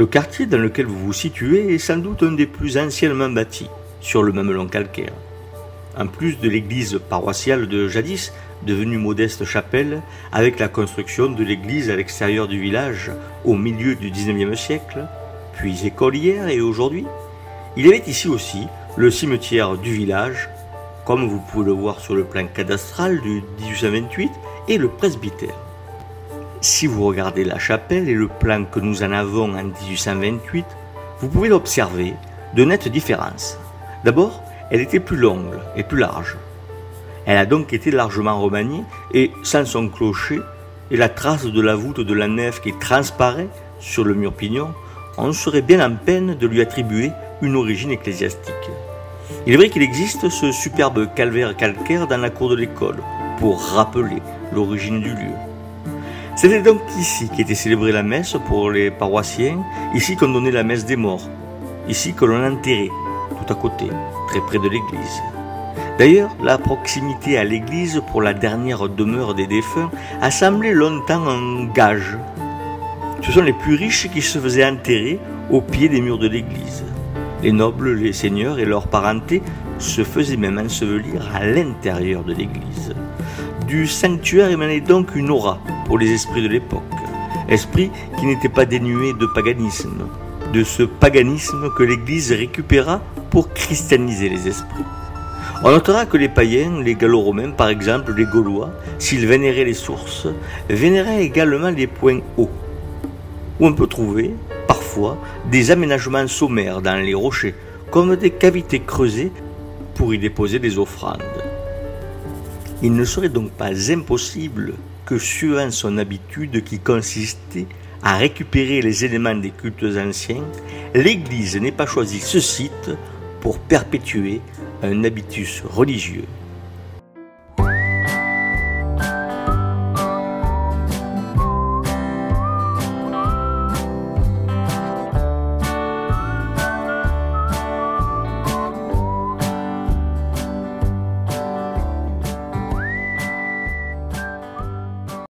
Le quartier dans lequel vous vous situez est sans doute un des plus anciennement bâtis, sur le mamelon calcaire. En plus de l'église paroissiale de jadis, devenue modeste chapelle, avec la construction de l'église à l'extérieur du village au milieu du XIXe siècle, puis écolière et aujourd'hui, il y avait ici aussi le cimetière du village, comme vous pouvez le voir sur le plan cadastral du 1828, et le presbytère. Si vous regardez la chapelle et le plan que nous en avons en 1828, vous pouvez l'observer de nettes différences. D'abord, elle était plus longue et plus large. Elle a donc été largement remaniée et, sans son clocher et la trace de la voûte de la nef qui transparaît sur le mur pignon, on serait bien en peine de lui attribuer une origine ecclésiastique. Il est vrai qu'il existe ce superbe calvaire calcaire dans la cour de l'école pour rappeler l'origine du lieu. C'était donc ici qu'était célébrée la messe pour les paroissiens, ici qu'on donnait la messe des morts, ici que l'on enterrait, tout à côté, très près de l'église. D'ailleurs, la proximité à l'église pour la dernière demeure des défunts a semblé longtemps un gage. Ce sont les plus riches qui se faisaient enterrer au pied des murs de l'église. Les nobles, les seigneurs et leurs parentés se faisaient même ensevelir à l'intérieur de l'église. Du sanctuaire émanait donc une aura pour les esprits de l'époque, esprits qui n'étaient pas dénués de paganisme, de ce paganisme que l'Église récupéra pour christianiser les esprits. On notera que les païens, les gallo-romains par exemple, les Gaulois, s'ils vénéraient les sources, vénéraient également les points hauts, où on peut trouver, parfois, des aménagements sommaires dans les rochers, comme des cavités creusées pour y déposer des offrandes. Il ne serait donc pas impossible que, suivant son habitude qui consistait à récupérer les éléments des cultes anciens, l'Église n'ait pas choisi ce site pour perpétuer un habitus religieux